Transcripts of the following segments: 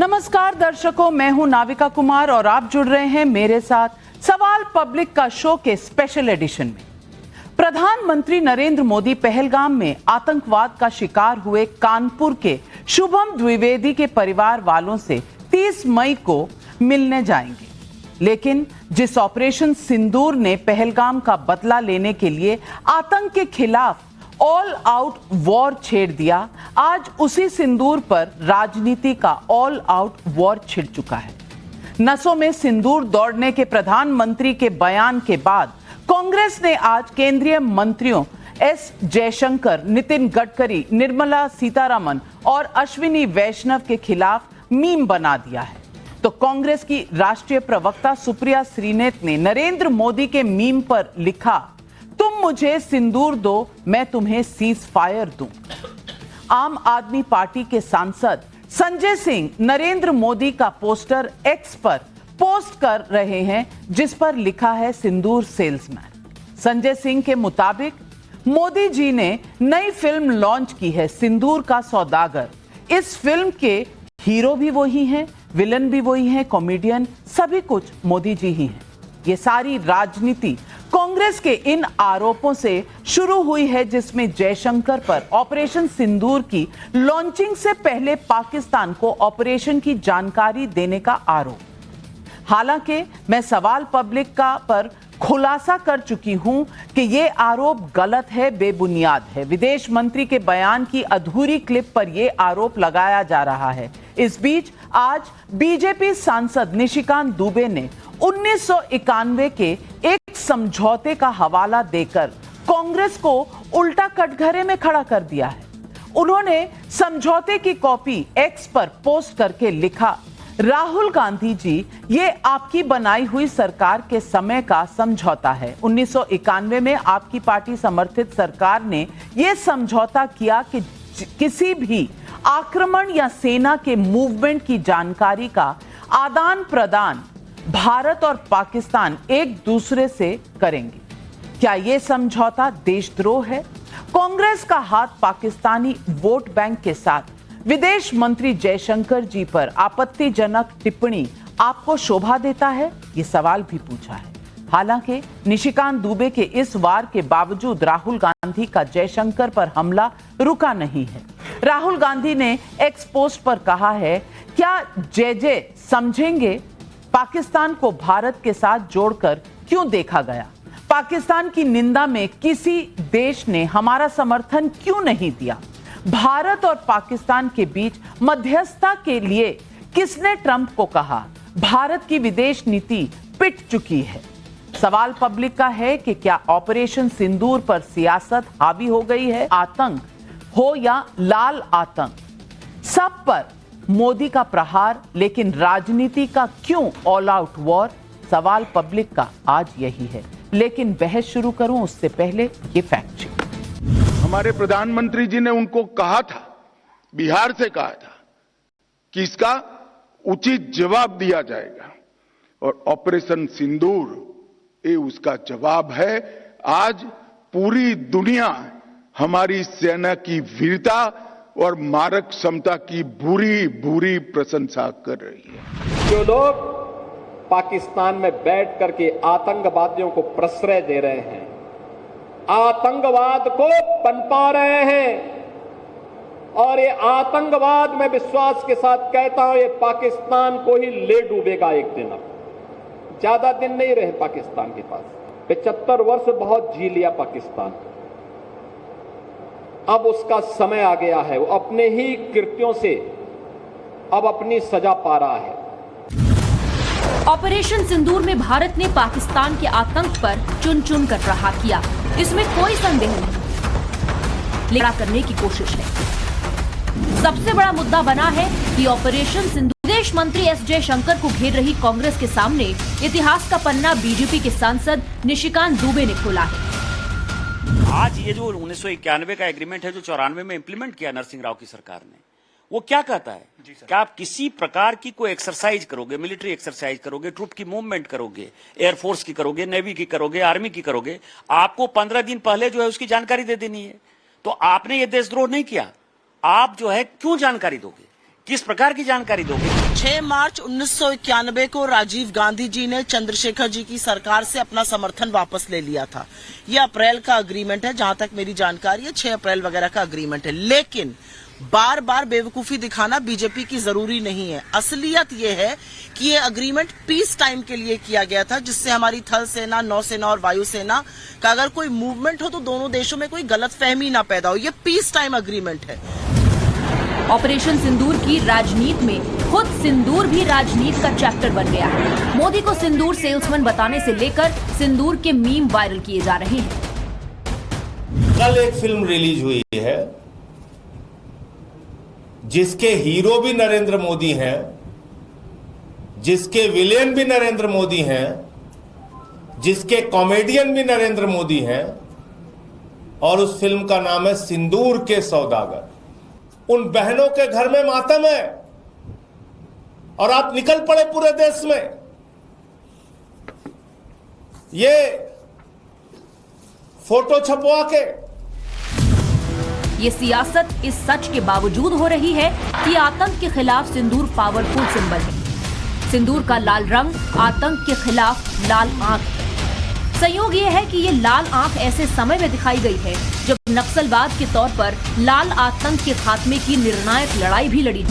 नमस्कार दर्शकों, मैं हूं नाविका कुमार और आप जुड़ रहे हैं मेरे साथ सवाल पब्लिक का शो के स्पेशल एडिशन में। प्रधानमंत्री नरेंद्र मोदी पहलगाम में आतंकवाद का शिकार हुए कानपुर के शुभम द्विवेदी के परिवार वालों से 30 मई को मिलने जाएंगे। लेकिन जिस ऑपरेशन सिंदूर ने पहलगाम का बदला लेने के लिए आतंक के खिलाफ ऑल आउट वॉर छेड़ दिया, आज उसी सिंदूर पर राजनीति का ऑल आउट वॉर छिड़ चुका है। नसों में सिंदूर दौड़ने के प्रधानमंत्री के बयान के बाद कांग्रेस ने आज केंद्रीय मंत्रियों एस जयशंकर, नितिन गडकरी, निर्मला सीतारमण और अश्विनी वैष्णव के खिलाफ मीम बना दिया है। तो कांग्रेस की राष्ट्रीय प्रवक्ता सुप्रिया श्रीनेत ने नरेंद्र मोदी के मीम पर लिखा, तुम मुझे सिंदूर दो, मैं तुम्हें सीज फायर दूं। आम आदमी पार्टी के सांसद संजय सिंह नरेंद्र मोदी का पोस्टर एक्स पर पोस्ट कर रहे हैं, जिस पर लिखा है सिंदूर सेल्समैन। संजय सिंह के मुताबिक मोदी जी ने नई फिल्म लॉन्च की है, सिंदूर का सौदागर। इस फिल्म के हीरो भी वही हैं, विलन भी वही हैं, कॉमेडियन सभी कुछ मोदी जी ही हैं। ये सारी राजनीति कांग्रेस के इन आरोपों से शुरू हुई है, जिसमें जयशंकर पर ऑपरेशन सिंदूर की लॉन्चिंग से पहले पाकिस्तान को ऑपरेशन की जानकारी देने का आरोप। हालांकि मैं सवाल पब्लिक का पर खुलासा कर चुकी हूं कि यह आरोप गलत है, बेबुनियाद है। विदेश मंत्री के बयान की अधूरी क्लिप पर यह आरोप लगाया जा रहा है। इस बीच आज बीजेपी सांसद निशिकांत दुबे ने 1991 के एक समझौते का हवाला देकर कांग्रेस को उल्टा कटघरे में खड़ा कर दिया है। उन्होंने समझौते की कॉपी एक्स पर पोस्ट करके लिखा, राहुल गांधी जी, ये आपकी बनाई हुई सरकार के समय का समझौता है। 1991 में आपकी पार्टी समर्थित सरकार ने यह समझौता किया कि किसी भी आक्रमण या सेना के मूवमेंट की जानकारी का आदान प्रदान भारत और पाकिस्तान एक दूसरे से करेंगे। क्या यह समझौता देशद्रोह है? कांग्रेस का हाथ पाकिस्तानी वोट बैंक के साथ विदेश मंत्री जयशंकर जी पर आपत्तिजनक टिप्पणी आपको शोभा देता है? ये सवाल भी पूछा है। हालांकि निशिकांत दुबे के इस वार के बावजूद राहुल गांधी का जयशंकर पर हमला रुका नहीं है। राहुल गांधी ने एक्स पोस्ट पर कहा है, क्या जय समझेंगे? पाकिस्तान को भारत के साथ जोड़कर क्यों देखा गया? पाकिस्तान की निंदा में किसी देश ने हमारा समर्थन क्यों नहीं दिया? भारत और पाकिस्तान के बीच मध्यस्थता के लिए किसने ट्रंप को कहा? भारत की विदेश नीति पिट चुकी है। सवाल पब्लिक का है कि क्या ऑपरेशन सिंदूर पर सियासत हावी हो गई है? आतंक हो या लाल आतंक, सब पर मोदी का प्रहार, लेकिन राजनीति का क्यों ऑल आउट वॉर? सवाल पब्लिक का आज यही है। लेकिन बहस शुरू करूं उससे पहले ये फैक्ट चेक। हमारे प्रधानमंत्री जी ने उनको कहा था, बिहार से कहा था कि इसका उचित जवाब दिया जाएगा, और ऑपरेशन सिंदूर ये उसका जवाब है। आज पूरी दुनिया हमारी सेना की वीरता और मारक क्षमता की बुरी बुरी प्रशंसा कर रही है। जो लोग पाकिस्तान में बैठ करके आतंकवादियों को प्रश्रय दे रहे हैं, आतंकवाद को पनपा रहे हैं, और ये आतंकवाद में विश्वास के साथ कहता हूं, ये पाकिस्तान को ही ले डूबेगा एक दिन। अब ज्यादा दिन नहीं रहे पाकिस्तान के पास। 75 वर्ष बहुत जी लिया पाकिस्तान, अब उसका समय आ गया है। वो अपने ही कृत्यों से अब अपनी सजा पा रहा है। ऑपरेशन सिंदूर में भारत ने पाकिस्तान के आतंक पर चुन चुन कर प्रहार किया, इसमें कोई संदेह नहीं। लेकिन करने की कोशिश है। सबसे बड़ा मुद्दा बना है कि ऑपरेशन सिंदूर विदेश मंत्री एस जयशंकर को घेर रही कांग्रेस के सामने इतिहास का पन्ना बीजेपी के सांसद निशिकांत दुबे ने खोला है। आज ये जो 1991 का एग्रीमेंट है, जो 94 में इंप्लीमेंट किया नरसिंह राव की सरकार ने, वो क्या कहता है कि आप किसी प्रकार की कोई एक्सरसाइज करोगे, मिलिट्री एक्सरसाइज करोगे, ट्रूप की मूवमेंट करोगे, एयरफोर्स की करोगे, नेवी की करोगे, आर्मी की करोगे, आपको 15 दिन पहले जो है उसकी जानकारी दे देनी है। तो आपने ये देशद्रोह नहीं किया। आप जो है क्यों जानकारी दोगे? किस प्रकार की जानकारी दोगे? 6 मार्च 1991 को राजीव गांधी जी ने चंद्रशेखर जी की सरकार से अपना समर्थन वापस ले लिया था। यह अप्रैल का अग्रीमेंट है, जहां तक मेरी जानकारी है 6 अप्रैल वगैरह का अग्रीमेंट है। लेकिन बार बार बेवकूफी दिखाना बीजेपी की जरूरी नहीं है। असलियत यह है कि ये अग्रीमेंट पीस टाइम के लिए किया गया था, जिससे हमारी थल सेना, नौसेना और वायुसेना का अगर कोई मूवमेंट हो तो दोनों देशों में कोई गलतफहमी ना पैदा हो। ये पीस टाइम अग्रीमेंट है। ऑपरेशन सिंदूर की राजनीति में खुद सिंदूर भी राजनीति का चैप्टर बन गया है। मोदी को सिंदूर सेल्समैन बताने से लेकर सिंदूर के मीम वायरल किए जा रहे हैं। कल एक फिल्म रिलीज हुई है जिसके हीरो भी नरेंद्र मोदी हैं, जिसके विलेन भी नरेंद्र मोदी हैं, जिसके कॉमेडियन भी नरेंद्र मोदी हैं, और उस फिल्म का नाम है सिंदूर के सौदागर। उन बहनों के घर में मातम है और आप निकल पड़े पूरे देश में। ये फोटो छपवा के ये सियासत इस सच के बावजूद हो रही है कि आतंक के खिलाफ सिंदूर पावरफुल सिंबल है। सिंदूर का लाल रंग आतंक के खिलाफ लाल आंख है। संयोग ये है कि ये लाल आंख ऐसे समय में दिखाई गई है जब नक्सलवाद के तौर पर लाल आतंक के खात्मे की निर्णायक लड़ाई भी लड़ी।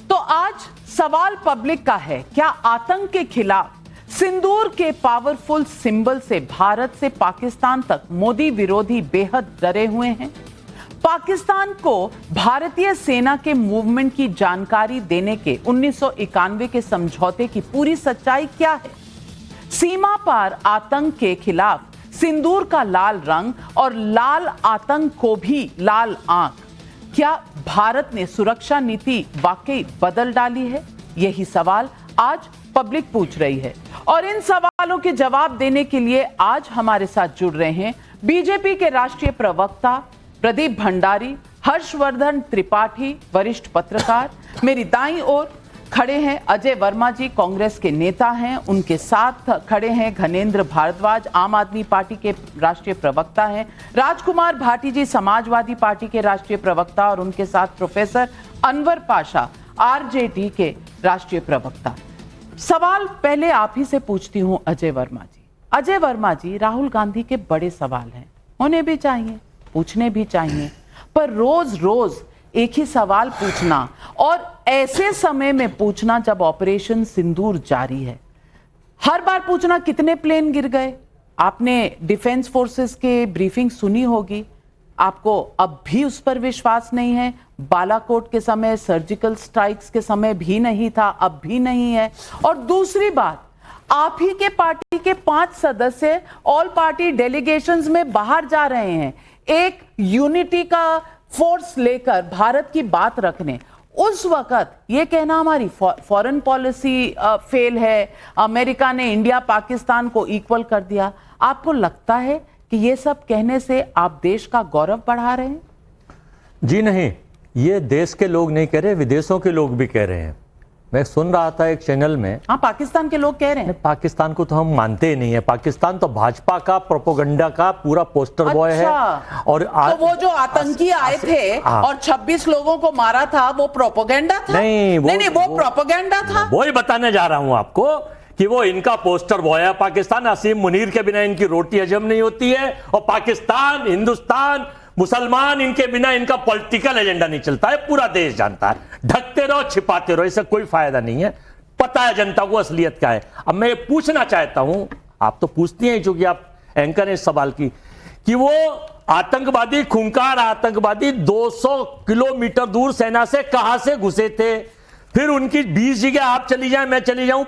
तो आज सवाल पब्लिक का है, क्या आतंक के खिलाफ सिंदूर के पावरफुल सिंबल से भारत से पाकिस्तान तक मोदी विरोधी बेहद डरे हुए हैं? पाकिस्तान को भारतीय सेना के मूवमेंट की जानकारी देने के 1991 के समझौते की पूरी सच्चाई क्या है? सीमा पार आतंक के खिलाफ सिंदूर का लाल रंग और लाल आतंक को भी लाल आंख, क्या भारत ने सुरक्षा नीति वाकई बदल डाली है? यही सवाल आज पब्लिक पूछ रही है और इन सवालों के जवाब देने के लिए आज हमारे साथ जुड़ रहे हैं बीजेपी के राष्ट्रीय प्रवक्ता प्रदीप भंडारी, हर्षवर्धन त्रिपाठी, वरिष्ठ पत्रकार। मेरी दाईं ओर खड़े हैं अजय वर्मा जी, कांग्रेस के नेता हैं। उनके साथ खड़े हैं घनेंद्र भारद्वाज, आम आदमी पार्टी के राष्ट्रीय प्रवक्ता हैं। राजकुमार भाटी जी, समाजवादी पार्टी के राष्ट्रीय प्रवक्ता, और उनके साथ प्रोफेसर अनवर पाशा, आरजेडी के राष्ट्रीय प्रवक्ता। सवाल पहले आप ही से पूछती हूं अजय वर्मा जी। अजय वर्मा जी, राहुल गांधी के बड़े सवाल हैं, होने भी चाहिए, पूछने भी चाहिए, पर रोज रोज एक ही सवाल पूछना और ऐसे समय में पूछना जब ऑपरेशन सिंदूर जारी है, हर बार पूछना कितने प्लेन गिर गए। आपने डिफेंस फोर्सेस के ब्रीफिंग सुनी होगी, आपको अब भी उस पर विश्वास नहीं है। बालाकोट के समय सर्जिकल स्ट्राइक्स के समय भी नहीं था, अब भी नहीं है। और दूसरी बात, आप ही के पार्टी के 5 सदस्य ऑल पार्टी डेलीगेशंस में बाहर जा रहे हैं एक यूनिटी का फोर्स लेकर भारत की बात रखने। उस वक्त ये कहना हमारी फॉरेन पॉलिसी फेल है, अमेरिका ने इंडिया पाकिस्तान को इक्वल कर दिया। आपको लगता है कि ये सब कहने से आप देश का गौरव बढ़ा रहे हैं? जी नहीं, ये देश के लोग नहीं कह रहे, विदेशों के लोग भी कह रहे हैं। मैं सुन रहा था एक चैनल में। हाँ, पाकिस्तान के लोग कह रहे हैं। पाकिस्तान को तो हम मानते ही नहीं है। पाकिस्तान तो भाजपा का प्रोपोगंडा का पूरा पोस्टर बॉय है। और तो वो जो आतंकी आए थे और 26 लोगों को मारा था, वो प्रोपोगंडा था? नहीं, वो प्रोपोगंडा था। वो ही बताने जा रहा हूं आपको कि वो इनका पोस्टर बॉय है। पाकिस्तान, असीम मुनीर के बिना इनकी रोटी हजम नहीं होती है, और पाकिस्तान, हिंदुस्तान, मुसलमान, इनके बिना इनका पॉलिटिकल एजेंडा नहीं चलता है। पूरा देश जानता है। ढकते रहो, छिपाते रहो, इससे कोई फायदा नहीं है। पता है जनता को असलियत क्या है। अब मैं ये पूछना चाहता हूं, आप तो पूछती हैं क्योंकि आप एंकर हैं इस सवाल की, कि वो आतंकवादी, खूंखार आतंकवादी 200 किलोमीटर दूर सेना से कहां से घुसे थे? फिर उनकी 20 जगह आप चली जाएं, मैं चली जाऊं,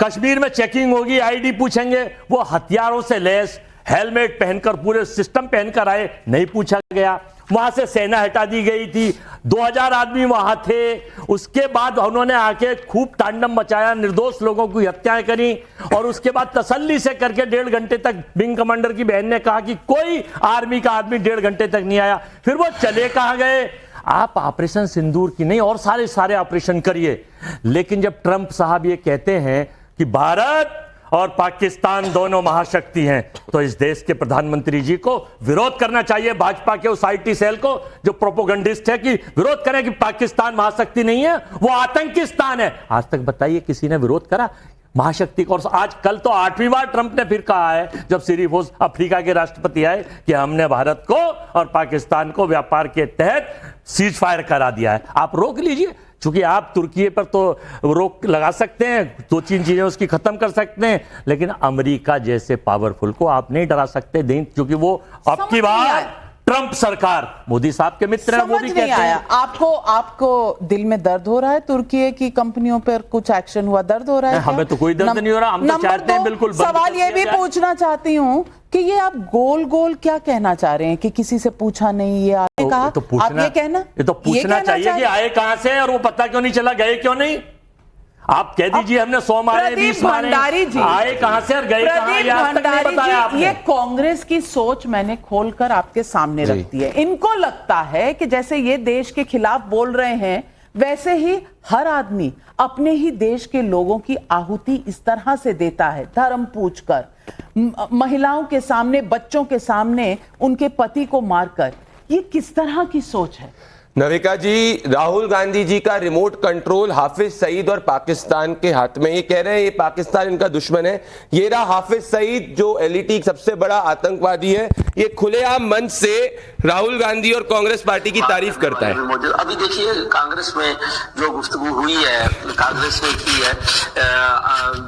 कश्मीर में चेकिंग होगी, आईडी पूछेंगे, वो हथियारों से लैस, हेलमेट पहनकर, पूरे सिस्टम पहनकर आए, नहीं पूछा गया। वहां से सेना हटा दी गई थी, 2000 आदमी वहां थे। उसके बाद उन्होंने आके खूब तांडव मचाया, निर्दोष लोगों की हत्याएं करी, और उसके बाद तसल्ली से करके 1.5 घंटे तक विंग कमांडर की बहन ने कहा कि कोई आर्मी का आदमी 1.5 घंटे तक नहीं आया। फिर वो चले कहां गए? आप ऑपरेशन सिंदूर की नहीं, और सारे ऑपरेशन करिए, लेकिन जब ट्रंप साहब ये कहते हैं कि भारत और पाकिस्तान दोनों महाशक्ति हैं, तो इस देश के प्रधानमंत्री जी को विरोध करना चाहिए भाजपा के उस आईटी सेल को जो प्रोपोगंडिस्ट है कि विरोध करें कि पाकिस्तान महाशक्ति नहीं है, वो आतंकिस्तान है। आज तक बताइए किसी ने विरोध करा महाशक्ति को? और आज कल तो 8वीं बार ट्रंप ने फिर कहा है जब सिरीफोस अफ्रीका के राष्ट्रपति आए कि हमने भारत को और पाकिस्तान को व्यापार के तहत सीज फायर करा दिया है। आप रोक लीजिए, क्योंकि आप तुर्की पर तो रोक लगा सकते हैं, 2-3 चीजें उसकी खत्म कर सकते हैं, लेकिन अमेरिका जैसे पावरफुल को आप नहीं डरा सकते, क्योंकि वो अब की बार ट्रंप सरकार मोदी साहब के मित्र हैं, वो भी कहते हैं। आपको दिल में दर्द हो रहा है तुर्की की कंपनियों पर कुछ एक्शन हुआ, दर्द हो रहा है? हमें तो कोई दर्द नहीं हो रहा, हम तो चाहते हैं बिल्कुल। सवाल ये भी पूछना चाहती हूँ कि ये आप गोल गोल क्या कहना चाह रहे हैं कि किसी से पूछा नहीं, ये आपने कहा, आप ये कहना, ये तो पूछना चाहिए कि आए कहां से और वो पता क्यों नहीं चला, गए क्यों नहीं? आप कह दीजिए हमने 100 मारे, 20 मारे, आए कहां से और गए कहां, ये आज तक नहीं बताया आपने। ये कांग्रेस की सोच मैंने खोलकर आपके सामने रख दी है। इनको लगता है कि जैसे ये देश के खिलाफ बोल रहे हैं, वैसे ही हर आदमी अपने ही देश के लोगों की आहुति इस तरह से देता है, धर्म पूछकर, महिलाओं के सामने, बच्चों के सामने उनके पति को मारकर। ये किस तरह की सोच है? नविका जी, राहुल गांधी जी का रिमोट कंट्रोल हाफिज सईद और पाकिस्तान के हाथ में। ये कह रहे हैं ये पाकिस्तान इनका दुश्मन है। ये रहा हाफिज सईद जो एलईटी सबसे बड़ा आतंकवादी है, ये खुलेआम मंच से राहुल गांधी और कांग्रेस पार्टी की तारीफ करता है। अभी देखिए कांग्रेस में जो गुफ्तगू हुई है, कांग्रेस ने की है,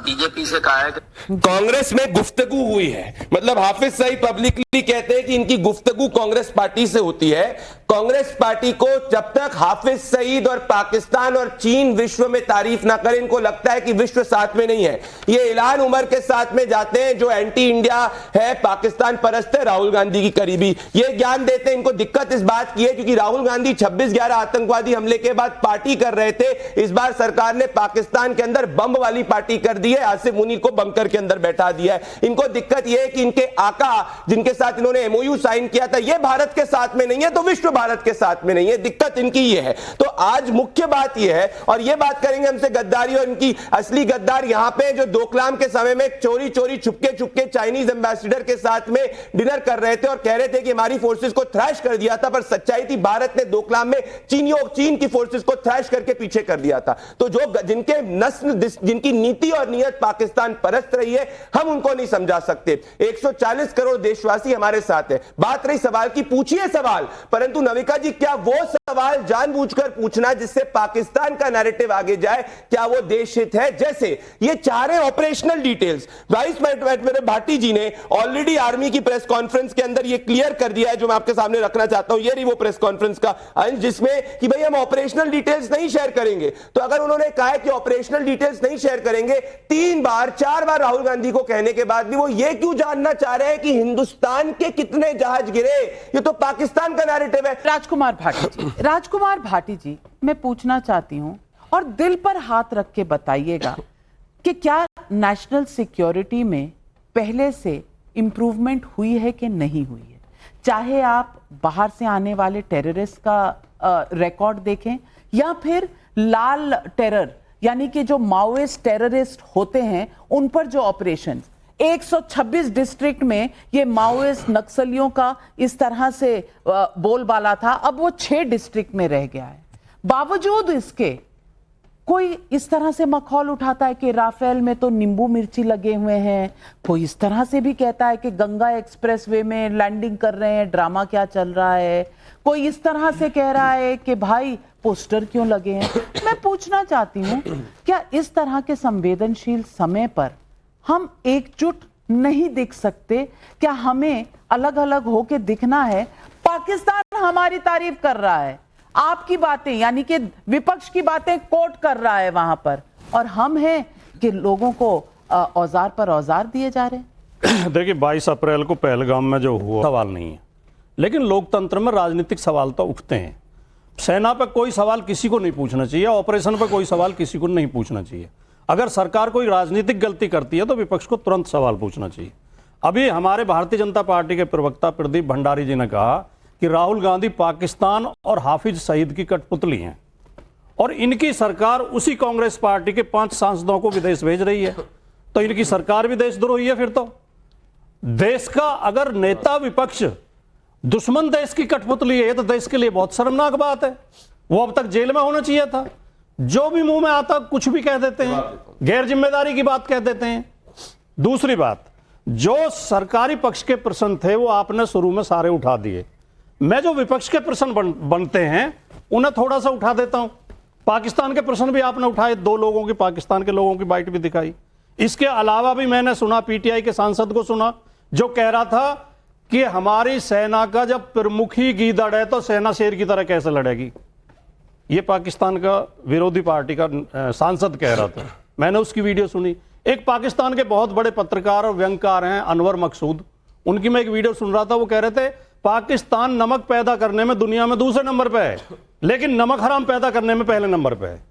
बीजेपी से कहा है कांग्रेस में गुफ्तगू हुई है, मतलब हाफिज सईद पब्लिकली कहते हैं कि इनकी गुफ्तगू कांग्रेस पार्टी से होती है। कांग्रेस पार्टी को जब तक हाफिज सईद और पाकिस्तान और चीन विश्व में तारीफ ना करें, इनको लगता है कि विश्व साथ में नहीं है। ये इल्हान उमर के साथ में जाते हैं जो एंटी इंडिया है, पाकिस्तान परस्त है, राहुल गांधी की करीबी, ये ज्ञान देते हैं। इनको दिक्कत इस बात की है क्योंकि राहुल गांधी 26/11 आतंकवादी हमले के बाद पार्टी कर रहे थे। इस बार सरकार ने पाकिस्तान के अंदर बम वाली पार्टी कर दी है, आसिफ मुनीर को बंकर के अंदर बैठा दिया है। इनको दिक्कत यह है कि इनके आका जिनके साथ इन्होंने एमओयू साइन किया था, ये भारत के साथ में नहीं है, तो विश्व भारत के साथ में नहीं है। दिक्कत इनकी ये है। तो आज मुख्य बात ये है, और ये बात करेंगे हमसे गद्दारी, और इनकी असली गद्दार यहां पे जो डोकलाम के समय में चोरी चोरी छुपके छुपके चाइनीज एम्बेसडर के साथ में डिनर कर रहे थे और कह रहे थे कि हमारी फोर्सेस को थ्रैश कर दिया था, पर सच्चाई थी भारत ने डोकलाम में चीन की फोर्सेस को थ्रैश करके पीछे कर दिया था। तो जो जिनके नस्ल, जिनकी नीति और नीयत पाकिस्तान परस्त रही है, हम उनको नहीं समझा सकते। 140 करोड़ देशवासी हमारे साथ है। बात रही सवाल की, पूछिए सवाल, परंतु नविका जी क्या वो सवाल जानबूझकर पूछना जिससे पाकिस्तान का नैरेटिव आगे जाए, क्या वो देश हित है? जैसे ये चाह रहे operational details, vice admiral Bhati ji ने ऑलरेडी आर्मी की प्रेस कॉन्फ्रेंस के अंदर ये क्लियर कर दिया है, जो मैं आपके सामने रखना चाहता हूं। ये रही वो प्रेस कॉन्फ्रेंस का अंश जिसमें कि भाई हम ऑपरेशनल डिटेल्स नहीं शेयर करेंगे। तो अगर उन्होंने कहा है कि ऑपरेशनल डिटेल्स नहीं शेयर करेंगे, 3 बार 4 बार राहुल गांधी को कहने के बाद भी वो ये क्यों जानना चाह रहे हैं कि हिंदुस्तान के कितने जहाज गिरे? ये तो पाकिस्तान का नैरेटिव है। राजकुमार भाटी जी, मैं पूछना चाहती हूं और दिल पर हाथ रख के बताइएगा कि क्या नेशनल सिक्योरिटी में पहले से इंप्रूवमेंट हुई है कि नहीं हुई है? चाहे आप बाहर से आने वाले टेररिस्ट का रिकॉर्ड देखें या फिर लाल टेरर, यानी कि जो माओइस्ट टेररिस्ट होते हैं उन पर जो ऑपरेशन 126 डिस्ट्रिक्ट में ये माओइस्ट नक्सलियों का इस तरह से बोलबाला था, अब वो 6 डिस्ट्रिक्ट में रह गया है। बावजूद इसके कोई इस तरह से मखौल उठाता है कि राफेल में तो नींबू मिर्ची लगे हुए हैं, कोई इस तरह से भी कहता है कि गंगा एक्सप्रेसवे में लैंडिंग कर रहे हैं, ड्रामा क्या चल रहा है, कोई इस तरह से कह रहा है कि भाई पोस्टर क्यों लगे हैं। मैं पूछना चाहती हूं, क्या इस तरह के संवेदनशील समय पर हम एकजुट नहीं दिख सकते? क्या हमें अलग अलग होके दिखना है? पाकिस्तान हमारी तारीफ कर रहा है, आपकी बातें यानी कि विपक्ष की बातें कोट कर रहा है वहां पर, और हम हैं कि लोगों को औजार पर औजार दिए जा रहे हैं। देखिए 22 अप्रैल को पहलगाम में जो हुआ सवाल नहीं है, लेकिन लोकतंत्र में राजनीतिक सवाल तो उठते हैं। सेना पर कोई सवाल किसी को नहीं पूछना चाहिए, ऑपरेशन पर कोई सवाल किसी को नहीं पूछना चाहिए। अगर सरकार कोई राजनीतिक गलती करती है तो विपक्ष को तुरंत सवाल पूछना चाहिए। अभी हमारे भारतीय जनता पार्टी के प्रवक्ता प्रदीप भंडारी जी ने कहा कि राहुल गांधी पाकिस्तान और हाफिज सईद की कठपुतली हैं और इनकी सरकार उसी कांग्रेस पार्टी के 5 सांसदों को विदेश भेज रही है। तो इनकी सरकार भी देशद्रोही है। फिर तो देश का अगर नेता विपक्ष दुश्मन देश की कठपुतली है तो देश के लिए बहुत शर्मनाक बात है। वो अब तक जेल में होना चाहिए था। जो भी मुंह में आता कुछ भी कह देते हैं, गैर जिम्मेदारी की बात कह देते हैं। दूसरी बात, जो सरकारी पक्ष के प्रश्न थे वो आपने शुरू में सारे उठा दिए। मैं जो विपक्ष के प्रश्न बनते हैं उन्हें थोड़ा सा उठा देता हूं। पाकिस्तान के प्रश्न भी आपने उठाए, 2 लोगों की, पाकिस्तान के लोगों की बाइट भी दिखाई। इसके अलावा भी मैंने सुना, पीटीआई के सांसद को सुना जो कह रहा था कि हमारी सेना का जब प्रमुख ही गीदड़ है तो सेना शेर की तरह कैसे लड़ेगी। यह पाकिस्तान का विरोधी पार्टी का सांसद कह रहा था, मैंने उसकी वीडियो सुनी। एक पाकिस्तान के बहुत बड़े पत्रकार और व्यंगकार हैं अनवर मकसूद, उनकी मैं एक वीडियो सुन रहा था। वो कह रहे थे पाकिस्तान नमक पैदा करने में दुनिया में दूसरे नंबर पे है, लेकिन नमक हराम पैदा करने में पहले नंबर पे है।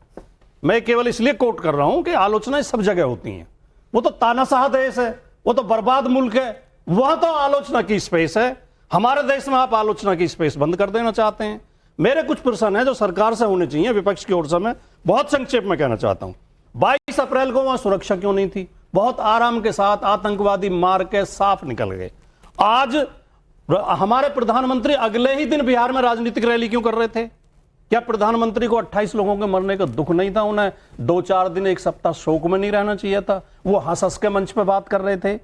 मैं केवल इसलिए कोट कर रहा हूं कि आलोचनाएं सब जगह होती हैं। वो तो तानाशाह देश है, वो तो बर्बाद मुल्क है, वहां तो आलोचना की स्पेस है। हमारे देश में आप आलोचना की स्पेस बंद कर देना चाहते हैं। मेरे कुछ प्रश्न है जो सरकार से होने चाहिए विपक्ष की ओर से। मैं बहुत संक्षेप में कहना चाहता हूं, 22 अप्रैल को वहां सुरक्षा क्यों नहीं थी? बहुत आराम के साथ आतंकवादी मार के साफ निकल गए। आज हमारे प्रधानमंत्री अगले ही दिन बिहार में राजनीतिक रैली क्यों कर रहे थे? क्या प्रधानमंत्री को 28 लोगों के मरने का दुख नहीं था? उन्हें 2-4 दिन, 1 सप्ताह शोक में नहीं रहना चाहिए था? वो हंस के मंच पे बात कर रहे थे।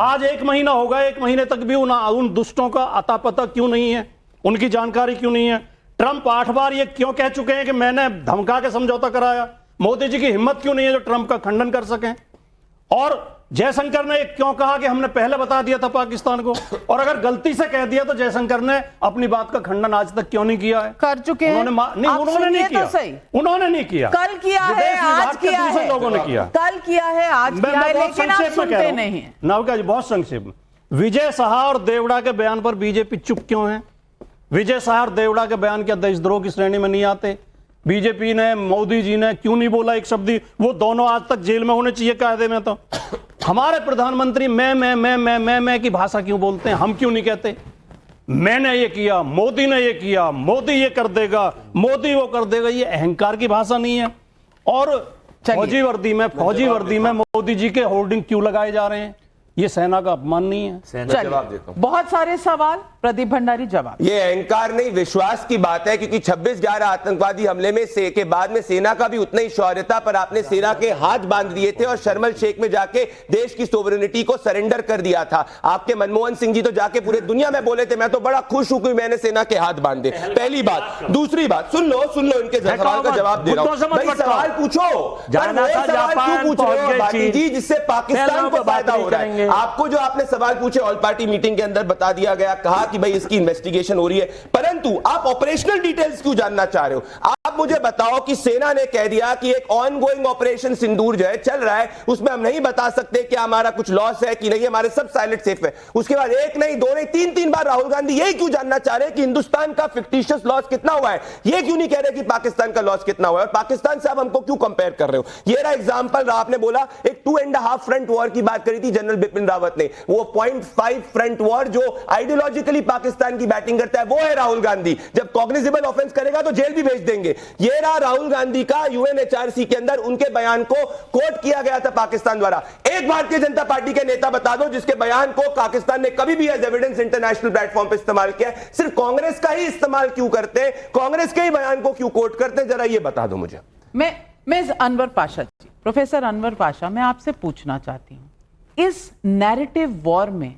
आज 1 महीना हो गया, 1 महीने तक भी उन दुष्टों का अता पता क्यों नहीं है? उनकी जानकारी क्यों नहीं है? ट्रंप 8 बार ये क्यों कह चुके हैं कि मैंने धमका के समझौता कराया? मोदी जी की हिम्मत क्यों नहीं है जो ट्रंप का खंडन कर सकें? और जयशंकर ने क्यों कहा कि हमने पहले बता दिया था पाकिस्तान को? और अगर गलती से कह दिया तो जयशंकर ने अपनी बात का खंडन आज तक क्यों नहीं किया है? कर चुके हैं। उन्होंने नहीं किया। उन्होंने नहीं किया। कल किया है, आज किया है, लोगों ने किया। कल किया है, आज किया है, लेकिन आप सुनते नहीं। नाविका जी, बहुत संक्षेप में, विजय शाह और देवड़ा के बयान पर बीजेपी चुप क्यों है? विजय शाह और देवड़ा के बयान क्या देशद्रोह की श्रेणी में नहीं आते? बीजेपी ने, मोदी जी ने क्यों नहीं बोला एक शब्द? वो दोनों आज तक जेल में होने चाहिए कायदे में। तो हमारे प्रधानमंत्री मैं की भाषा क्यों बोलते हैं? हम क्यों नहीं कहते मैंने ये किया, मोदी ने ये किया, मोदी ये कर देगा, मोदी वो कर देगा? ये अहंकार की भाषा नहीं है। और फौजी वर्दी में मोदी जी के होर्डिंग क्यों लगाए जा रहे हैं? ये सेना का अपमान नहीं है? जवाब देता हूं। बहुत सारे सवाल, प्रदीप भंडारी जवाब। ये अहंकार नहीं, विश्वास की बात है, क्योंकि 26/11 आतंकवादी हमले में के बाद में सेना का भी उतना ही शौर्य था, पर आपने सेना के हाथ बांध दिए थे और शर्मल शेख में जाके देश की सोवरेनिटी को सरेंडर कर दिया था। आपके मनमोहन सिंह जी तो जाके पूरे दुनिया में बोले थे मैं तो बड़ा खुश हूं कि मैंने सेना के हाथ बांधे। पहली बात। दूसरी बात, सुन लो इनके सवाल का जवाब दे रहा हूं। सवाल पूछो, जी जिससे पाकिस्तान को फायदा हो रहा है। आपको जो आपने सवाल पूछे ऑल पार्टी मीटिंग के अंदर बता दिया गया, कहा कि भाई इसकी इन्वेस्टिगेशन हो रही है, परंतु आप ऑपरेशनल डिटेल्स क्यों जानना चाह रहे हो? आप मुझे बताओ कि सेना ने कह दिया कि एक ऑनगोइंग ऑपरेशन सिंदूर जो है चल रहा है, उसमें हम नहीं बता सकते कि हमारा कुछ लॉस है कि नहीं, हमारे सब साइलेंट सेफ है। उसके बाद 1 नहीं 2 नहीं 3 बार राहुल गांधी यही क्यों जानना चाह रहे हैं कि हिंदुस्तान का फिक्टिशियस लॉस कितना हुआ है? ये क्यों नहीं कह रहे कि पाकिस्तान का लॉस कितना हुआ है? और पाकिस्तान से आप हमको क्यों कंपेयर कर रहे हो? ये रहा एग्जांपल। आपने बोला एक 2.5 फ्रंट वॉर की बात करी थी जनरल बिपिन रावत ने, वो 0.5 फ्रंट वॉर जो आइडियोलॉजिकली पाकिस्तान की बैटिंग करता है वो है राहुल गांधी। जब कॉग्निजेबल ऑफेंस करेगा तो जेल भी भेज देंगे। ये रहा राहुल गांधी का यूएनएचआरसी के अंदर उनके बयान को कोट किया गया था पाकिस्तान द्वारा। एक भारतीय जनता पार्टी के नेता बता दो जिसके बयान को पाकिस्तान ने कभी भी एज एविडेंस इंटरनेशनल प्लेटफॉर्म पर इस्तेमाल किया। सिर्फ कांग्रेस का ही इस्तेमाल क्यों करते हैं? कांग्रेस के ही बयान को क्यों कोट करते हैं? जरा ये बता दो मुझे। मैं अनवर पाशा जी, प्रोफेसर अनवर पाशा, मैं आपसे पूछना चाहती हूं, इस नैरेटिव वॉर में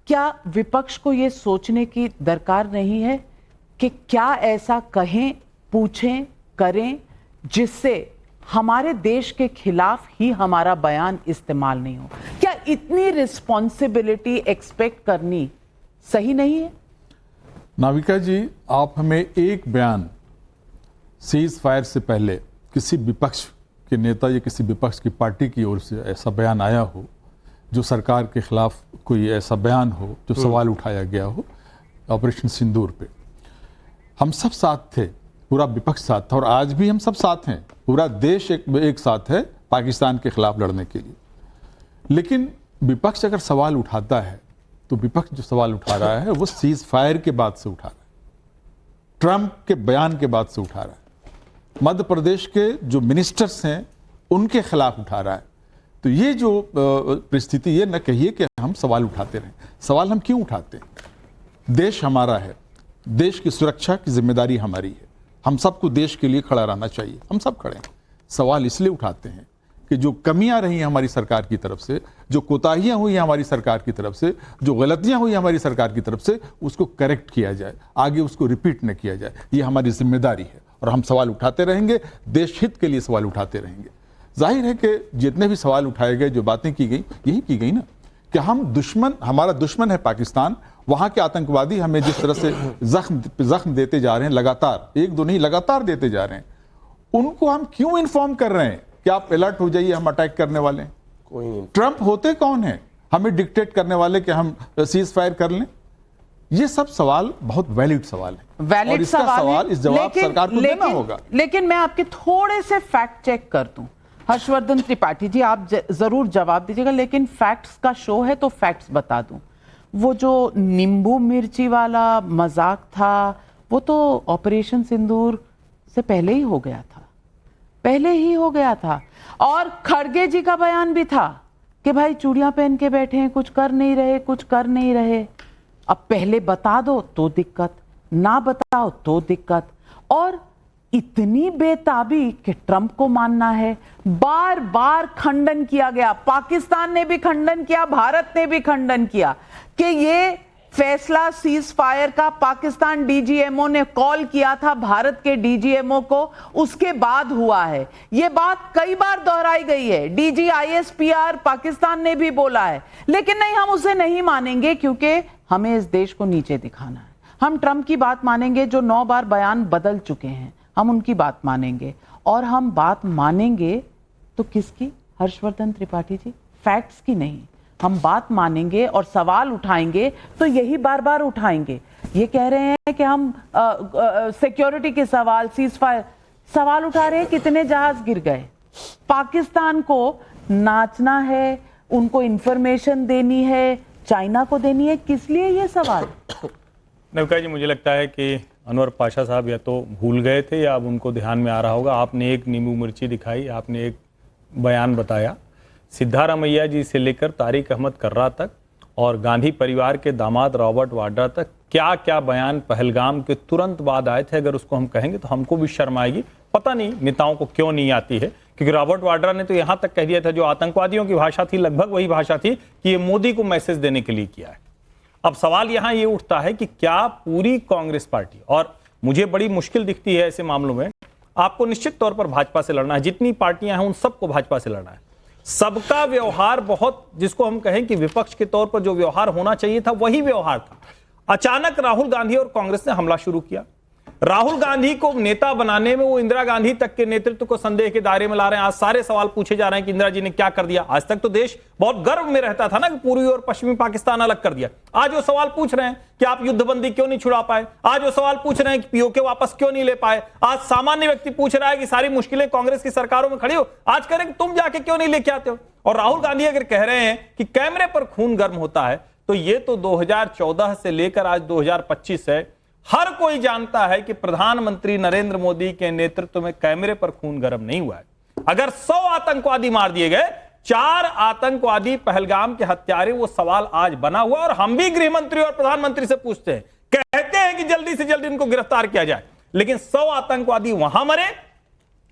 क्या विपक्ष को यह सोचने की दरकार नहीं है कि क्या ऐसा कहें, पूछें, करें जिससे हमारे देश के खिलाफ ही हमारा बयान इस्तेमाल नहीं हो? क्या इतनी रिस्पॉन्सिबिलिटी एक्सपेक्ट करनी सही नहीं है? नाविका जी, आप हमें एक बयान सीज फायर से पहले किसी विपक्ष के नेता या किसी विपक्ष की पार्टी की ओर से ऐसा बयान आया हो जो सरकार के खिलाफ कोई ऐसा बयान हो जो सवाल उठाया गया हो ऑपरेशन सिंदूर पे? हम सब साथ थे, पूरा विपक्ष साथ था, और आज भी हम सब साथ हैं। पूरा देश एक साथ है पाकिस्तान के खिलाफ लड़ने के लिए। लेकिन विपक्ष अगर सवाल उठाता है तो विपक्ष जो सवाल उठा रहा है वो सीज फायर के बाद से उठा रहा है, ट्रंप के बयान के बाद से उठा रहा है, मध्य प्रदेश के जो मिनिस्टर्स हैं उनके खिलाफ उठा रहा है। तो ये जो परिस्थिति, ये न कहिए कि हम सवाल उठाते रहें। सवाल हम क्यों उठाते हैं? देश हमारा है, देश की सुरक्षा की जिम्मेदारी हमारी है, हम सबको देश के लिए खड़ा रहना चाहिए, हम सब खड़े हैं। सवाल इसलिए उठाते हैं कि जो कमियां रही हैं हमारी सरकार की तरफ से, जो कोताहियां हुई हैं हमारी सरकार की तरफ से, जो गलतियां हुई हमारी सरकार की तरफ से, उसको करेक्ट किया जाए, आगे उसको रिपीट न किया जाए। ये हमारी जिम्मेदारी है और हम सवाल उठाते रहेंगे, देश हित के लिए सवाल उठाते रहेंगे। जाहिर है कि जितने भी सवाल उठाए गए, जो बातें की गई, यही की गई ना कि हमारा दुश्मन है पाकिस्तान, वहां के आतंकवादी हमें जिस तरह से जख्म देते जा रहे हैं, लगातार, एक दो नहीं, लगातार देते जा रहे हैं, उनको हम क्यों इन्फॉर्म कर रहे हैं कि आप अलर्ट हो जाइए, हम अटैक करने वाले हैं? कोई नहीं। ट्रंप होते कौन है हमें डिक्टेट करने वाले कि हम सीज फायर कर लें? ये सब सवाल बहुत वैलिड सवाल है, वैलिड और इसका सवाल, इस जवाब सरकार को देना होगा। लेकिन मैं आपके थोड़े से फैक्ट चेक कर दूं। हर्षवर्धन त्रिपाठी जी, आप जरूर जवाब दीजिएगा, लेकिन फैक्ट्स का शो है तो फैक्ट्स बता दूं। वो जो नींबू मिर्ची वाला मजाक था, वो तो ऑपरेशन सिंदूर से पहले ही हो गया था, पहले ही हो गया था। और खड़गे जी का बयान भी था कि भाई चूड़ियां पहन के बैठे हैं, कुछ कर नहीं रहे, कुछ कर नहीं रहे। अब पहले बता दो तो दिक्कत, ना बताओ तो दिक्कत। और इतनी बेताबी कि ट्रंप को मानना है, बार बार खंडन किया गया, पाकिस्तान ने भी खंडन किया, भारत ने भी खंडन किया कि ये फैसला सीज फायर का पाकिस्तान डीजीएमओ ने कॉल किया था भारत के डीजीएमओ को, उसके बाद हुआ है। ये बात कई बार दोहराई गई है, डीजीआईएसपीआर पाकिस्तान ने भी बोला है, लेकिन नहीं, हम उसे नहीं मानेंगे क्योंकि हमें इस देश को नीचे दिखाना है। हम ट्रंप की बात मानेंगे जो 9 बार बयान बदल चुके हैं, हम उनकी बात मानेंगे। और हम बात मानेंगे तो किसकी, हर्षवर्धन त्रिपाठी जी? फैक्ट्स की नहीं। हम बात मानेंगे और सवाल उठाएंगे तो यही बार बार उठाएंगे। ये कह रहे हैं कि हम सिक्योरिटी के सवाल, सीज फायर सवाल उठा रहे हैं, कितने जहाज गिर गए? पाकिस्तान को नाचना है, उनको इंफॉर्मेशन देनी है, चाइना को देनी है, किस लिए ये सवाल? नवका जी, मुझे लगता है कि अनवर पाशा साहब या तो भूल गए थे या अब उनको ध्यान में आ रहा होगा। आपने एक नींबू मिर्ची दिखाई, आपने एक बयान बताया। सिद्धारमैया जी से लेकर तारिक अहमद कर्रा तक और गांधी परिवार के दामाद रॉबर्ट वाड्रा तक क्या क्या बयान पहलगाम के तुरंत बाद आए थे, अगर उसको हम कहेंगे तो हमको भी शर्म आएगी। पता नहीं नेताओं को क्यों नहीं आती है, क्योंकि रॉबर्ट वाड्रा ने तो यहां तक कह दिया था जो आतंकवादियों की भाषा थी लगभग वही भाषा थी कि ये मोदी को मैसेज देने के लिए किया है। अब सवाल यहां ये उठता है कि क्या पूरी कांग्रेस पार्टी, और मुझे बड़ी मुश्किल दिखती है ऐसे मामलों में, आपको निश्चित तौर पर भाजपा से लड़ना है, जितनी पार्टियां हैं उन सबको भाजपा से लड़ना है। सबका व्यवहार बहुत, जिसको हम कहें कि विपक्ष के तौर पर जो व्यवहार होना चाहिए था वही व्यवहार था। अचानक राहुल गांधी और कांग्रेस ने हमला शुरू किया। राहुल गांधी को नेता बनाने में वो इंदिरा गांधी तक के नेतृत्व को संदेह के दायरे में ला रहे हैं। आज सारे सवाल पूछे जा रहे हैं कि इंदिरा जी ने क्या कर दिया। आज तक तो देश बहुत गर्व में रहता था ना कि पूर्वी और पश्चिमी पाकिस्तान अलग कर दिया। आज वो सवाल पूछ रहे हैं कि आप युद्धबंदी क्यों नहीं छुड़ा पाए। आज वो सवाल पूछ रहे हैं कि पीओके वापस क्यों नहीं ले पाए। आज सामान्य व्यक्ति पूछ रहा है कि सारी मुश्किलें कांग्रेस की सरकारों में खड़ी हो, आज कह रहे हैं कि तुम जाके क्यों नहीं लेके आते हो। और राहुल गांधी अगर कह रहे हैं कि कैमरे पर खून गर्म होता है, तो ये तो 2014 से लेकर आज 2025 है, हर कोई जानता है कि प्रधानमंत्री नरेंद्र मोदी के नेतृत्व में कैमरे पर खून गर्म नहीं हुआ है। अगर 100 आतंकवादी मार दिए गए, 4 आतंकवादी पहलगाम के हत्यारे, वो सवाल आज बना हुआ। और हम भी गृह मंत्री और प्रधानमंत्री से पूछते हैं, कहते हैं कि जल्दी से जल्दी इनको गिरफ्तार किया जाए, लेकिन 100 आतंकवादी वहां मरे,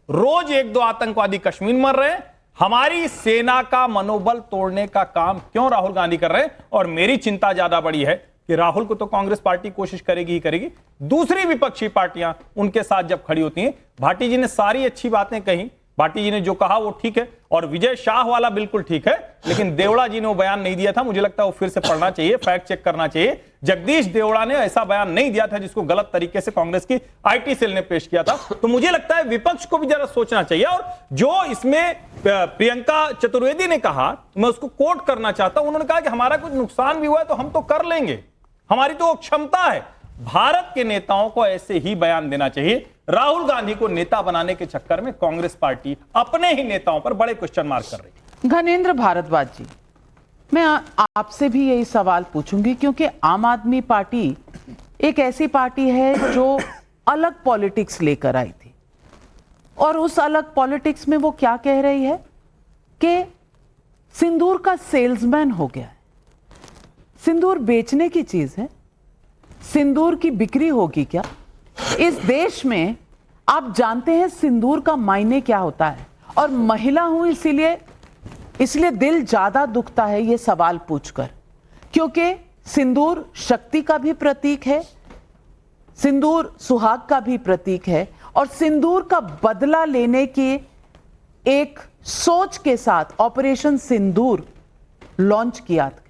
रोज 1-2 आतंकवादी कश्मीर मर रहे हैं। हमारी सेना का मनोबल तोड़ने का काम क्यों राहुल गांधी कर रहे हैं। और मेरी चिंता ज्यादा बड़ी है कि राहुल को तो कांग्रेस पार्टी कोशिश करेगी ही करेगी, दूसरी विपक्षी पार्टियां उनके साथ जब खड़ी होती हैं। भाटी जी ने सारी अच्छी बातें कही, भाटी जी ने जो कहा वो ठीक है, और विजय शाह वाला बिल्कुल ठीक है, लेकिन देवड़ा जी ने वो बयान नहीं दिया था। मुझे लगता है वो फिर से पढ़ना चाहिए, फैक्ट चेक करना चाहिए। जगदीश देवड़ा ने ऐसा बयान नहीं दिया था जिसको गलत तरीके से कांग्रेस की आईटी सेल ने पेश किया था। तो मुझे लगता है विपक्ष को भी जरा सोचना चाहिए। और जो इसमें प्रियंका चतुर्वेदी ने कहा, मैं उसको कोट करना चाहता हूं, उन्होंने कहा कि हमारा कुछ नुकसान भी हुआ है तो हम तो कर लेंगे, हमारी तो क्षमता है। भारत के नेताओं को ऐसे ही बयान देना चाहिए। राहुल गांधी को नेता बनाने के चक्कर में कांग्रेस पार्टी अपने ही नेताओं पर बड़े क्वेश्चन मार्क कर रही है। घनेंद्र भारद्वाज जी, मैं आपसे भी यही सवाल पूछूंगी, क्योंकि आम आदमी पार्टी एक ऐसी पार्टी है जो अलग पॉलिटिक्स लेकर आई थी, और उस अलग पॉलिटिक्स में वो क्या कह रही है कि सिंदूर का सेल्समैन हो गया है। सिंदूर बेचने की चीज है, सिंदूर की बिक्री होगी क्या? इस देश में आप जानते हैं सिंदूर का मायने क्या होता है, और महिला हूं इसलिए दिल ज्यादा दुखता है ये सवाल पूछकर, क्योंकि सिंदूर शक्ति का भी प्रतीक है, सिंदूर सुहाग का भी प्रतीक है, और सिंदूर का बदला लेने की एक सोच के साथ ऑपरेशन सिंदूर लॉन्च किया गया।